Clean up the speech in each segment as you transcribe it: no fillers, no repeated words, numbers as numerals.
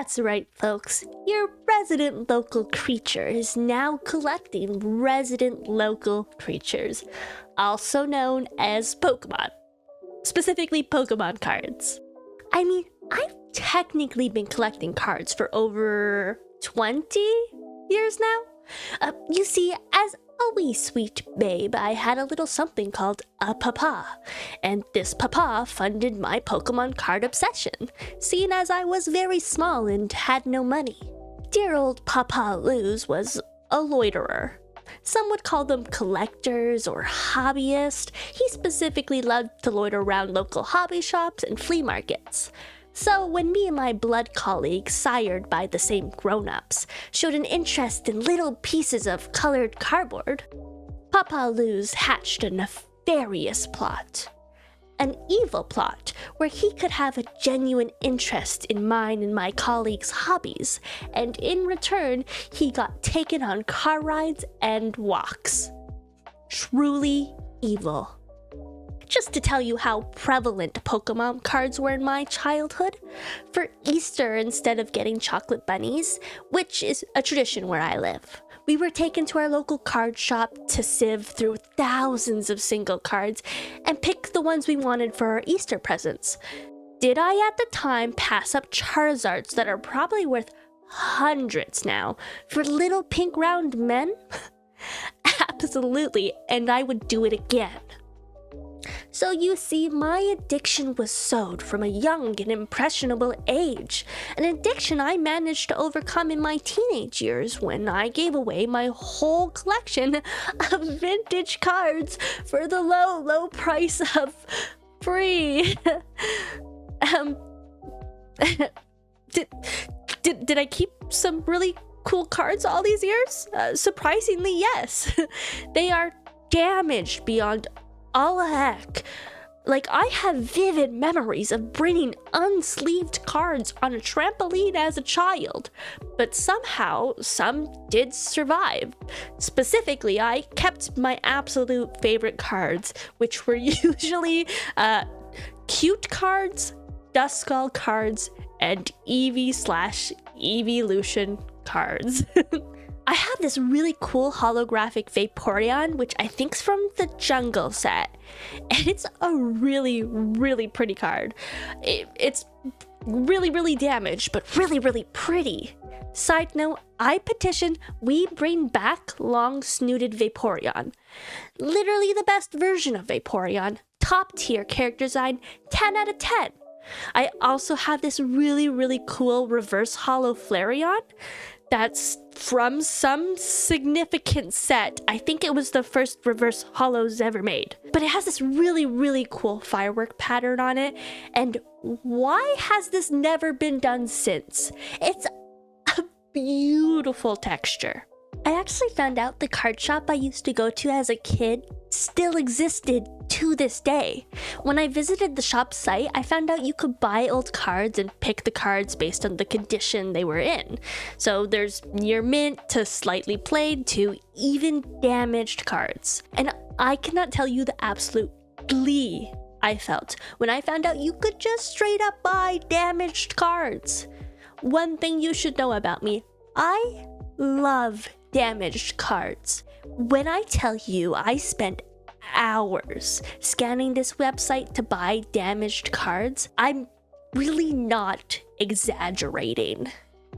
That's right, folks. Your resident local creature is now collecting resident local creatures, also known as Pokemon. Specifically, Pokemon cards. I mean, I've technically been collecting cards for over 20 years now. You see, as a wee sweet babe, I had a little something called a papa, and this papa funded my Pokemon card obsession, seeing as I was very small and had no money. Dear old Papa Luz was a loiterer. Some would call them collectors or hobbyists. He specifically loved to loiter around local hobby shops and flea markets. So when me and my blood colleague, sired by the same grown-ups, showed an interest in little pieces of colored cardboard, Papa Luz hatched a nefarious plot. An evil plot where he could have a genuine interest in mine and my colleague's hobbies, and in return, he got taken on car rides and walks. Truly evil. Just to tell you how prevalent Pokemon cards were in my childhood, for Easter, instead of getting chocolate bunnies, which is a tradition where I live, we were taken to our local card shop to sieve through thousands of single cards and pick the ones we wanted for our Easter presents. Did I at the time pass up Charizards that are probably worth hundreds now for little pink round men? Absolutely, and I would do it again. So you see, my addiction was sowed from a young and impressionable age, an addiction I managed to overcome in my teenage years when I gave away my whole collection of vintage cards for the low price of free. Did I keep some really cool cards all these years? Surprisingly, yes. They are damaged beyond all heck. Like, I have vivid memories of bringing unsleeved cards on a trampoline as a child, but somehow some did survive. Specifically, I kept my absolute favorite cards, which were usually cute cards, Duskull cards, and Eevee/Eeveelution cards. I have this really cool holographic Vaporeon, which I think's from the Jungle set, and it's a really, really pretty card. It's really damaged, but really pretty. Side note, I petition we bring back long-snooted Vaporeon. Literally the best version of Vaporeon. Top tier character design, 10 out of 10. I also have this really cool reverse holo Flareon that's from some significant set. I think it was the first reverse holos ever made. But it has this really cool firework pattern on it. And why has this never been done since? It's a beautiful texture. I actually found out the card shop I used to go to as a kid still existed to this day. When I visited the shop site, I found out you could buy old cards and pick the cards based on the condition they were in. So there's near mint to slightly played to even damaged cards. And I cannot tell you the absolute glee I felt when I found out you could just straight up buy damaged cards. One thing you should know about me, I love damaged cards. When I tell you I spent hours scanning this website to buy damaged cards, I'm really not exaggerating.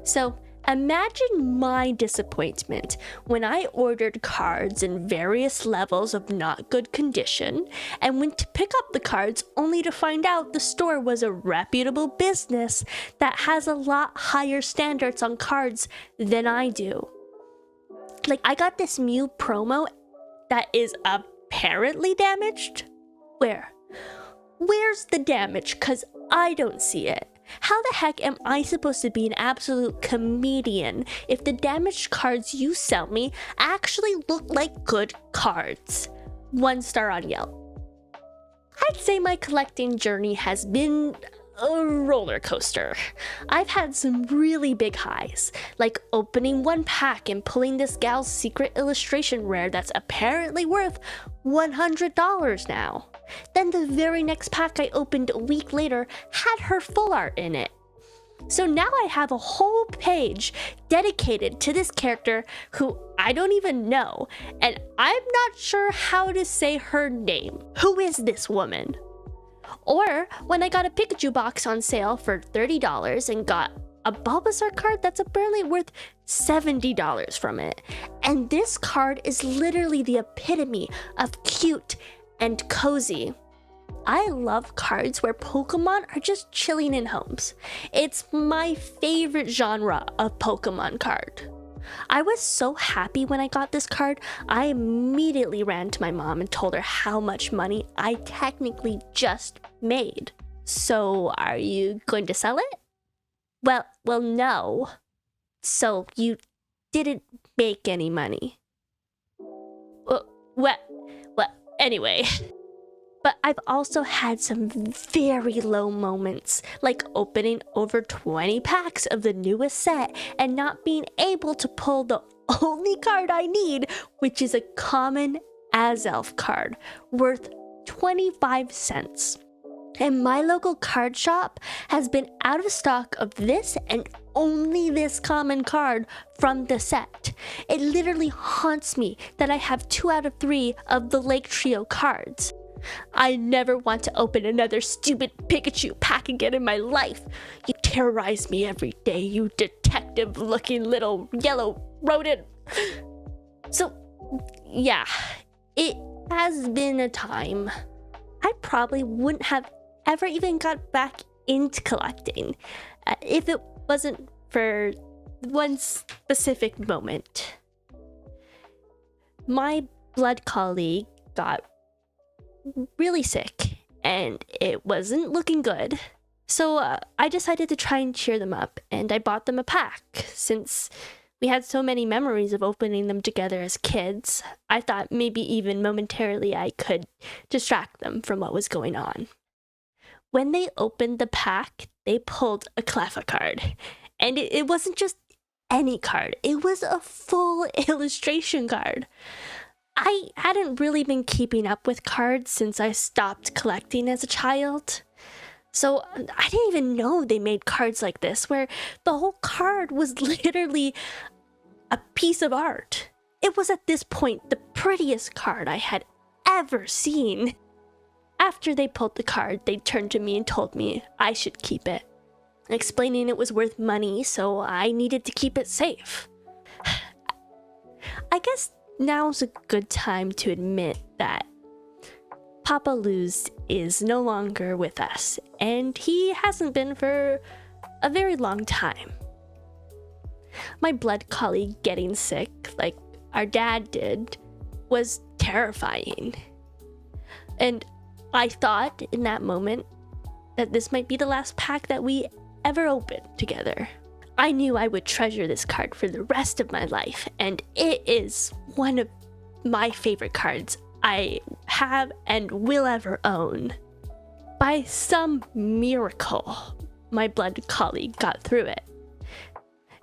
So imagine my disappointment when I ordered cards in various levels of not good condition and went to pick up the cards only to find out the store was a reputable business that has a lot higher standards on cards than I do. Like, I got this Mew promo that is apparently damaged? Where's the damage? 'Cause I don't see it. How the heck am I supposed to be an absolute comedian if the damaged cards you sell me actually look like good cards? 1 star on Yelp. I'd say my collecting journey has been a roller coaster. I've had some really big highs, like opening one pack and pulling this gal's secret illustration rare that's apparently worth $100 now. Then the very next pack I opened a week later had her full art in it. So now I have a whole page dedicated to this character who I don't even know, and I'm not sure how to say her name. Who is this woman? Or when I got a Pikachu box on sale for $30 and got a Bulbasaur card that's apparently worth $70 from it. And this card is literally the epitome of cute and cozy. I love cards where Pokemon are just chilling in homes. It's my favorite genre of Pokemon card. I was so happy when I got this card, I immediately ran to my mom and told her how much money I technically just made. So, are you going to sell it? Well, no. So, you didn't make any money. Well, anyway. But I've also had some very low moments, like opening over 20 packs of the newest set and not being able to pull the only card I need, which is a common Azelf card worth 25 cents. And my local card shop has been out of stock of this and only this common card from the set. It literally haunts me that I have 2 out of 3 of the Lake Trio cards. I never want to open another stupid Pikachu pack again in my life. You terrorize me every day, you detective-looking little yellow rodent. So, yeah, it has been a time. I probably wouldn't have ever even got back into collecting if it wasn't for one specific moment. My blood colleague got really sick and it wasn't looking good. So I decided to try and cheer them up, and I bought them a pack. Since we had so many memories of opening them together as kids, I thought maybe even momentarily I could distract them from what was going on. When they opened the pack, they pulled a Cleffa card. And it wasn't just any card, it was a full illustration card. I hadn't really been keeping up with cards since I stopped collecting as a child. So I didn't even know they made cards like this, where the whole card was literally a piece of art. It was at this point the prettiest card I had ever seen. After they pulled the card, they turned to me and told me I should keep it, explaining it was worth money, so I needed to keep it safe. I guess now's a good time to admit that Papa Luz is no longer with us, and he hasn't been for a very long time. My blood colleague getting sick, like our dad did, was terrifying. And I thought in that moment that this might be the last pack that we ever opened together. I knew I would treasure this card for the rest of my life, and it is one of my favorite cards I have and will ever own. By some miracle, my blood colleague got through it.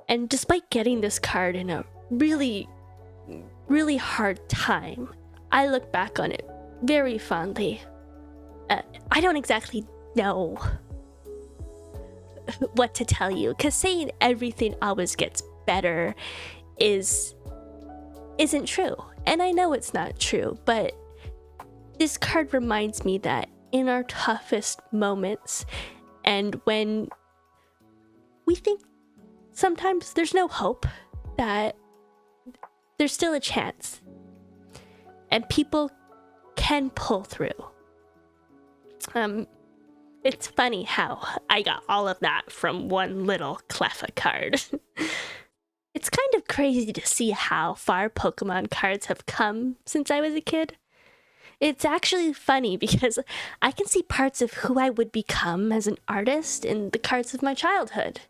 And despite getting this card in a really, really hard time, I look back on it very fondly. I don't exactly know what to tell you, because saying everything always gets better isn't true. And I know it's not true, but this card reminds me that in our toughest moments, and when we think sometimes there's no hope, that there's still a chance, and people can pull through. It's funny how I got all of that from one little Cleffa card. It's kind of crazy to see how far Pokemon cards have come since I was a kid. It's actually funny because I can see parts of who I would become as an artist in the cards of my childhood.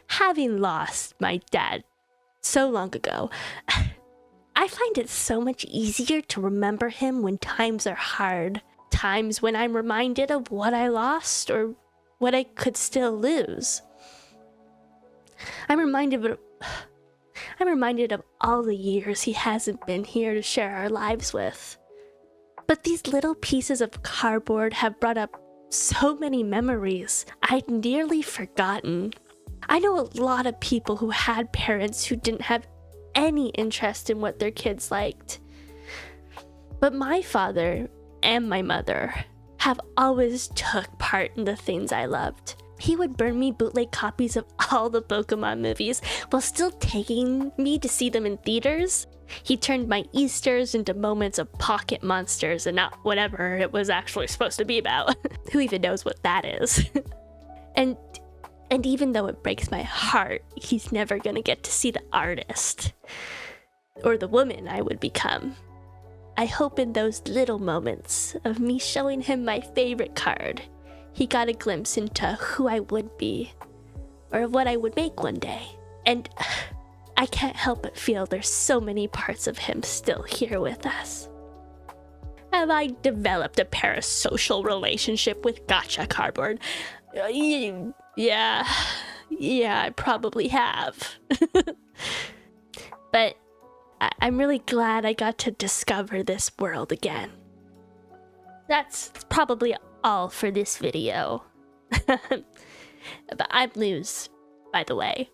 Having lost my dad so long ago, I find it so much easier to remember him when times are hard. Times when I'm reminded of what I lost or what I could still lose. I'm reminded of all the years he hasn't been here to share our lives with. But these little pieces of cardboard have brought up so many memories I'd nearly forgotten. I know a lot of people who had parents who didn't have any interest in what their kids liked. But my father and my mother have always took part in the things I loved. He would burn me bootleg copies of all the Pokemon movies while still taking me to see them in theaters. He turned my Easters into moments of pocket monsters and not whatever it was actually supposed to be about. Who even knows what that is? And even though it breaks my heart, he's never gonna get to see the artist or the woman I would become. I hope in those little moments of me showing him my favorite card, he got a glimpse into who I would be or what I would make one day. And I can't help but feel there's so many parts of him still here with us. Have I developed a parasocial relationship with Gacha Cardboard? Yeah, I probably have. But I'm really glad I got to discover this world again. That's probably all for this video. But I'm Luz, by the way.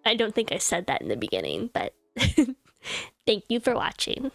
I don't think I said that in the beginning, but thank you for watching.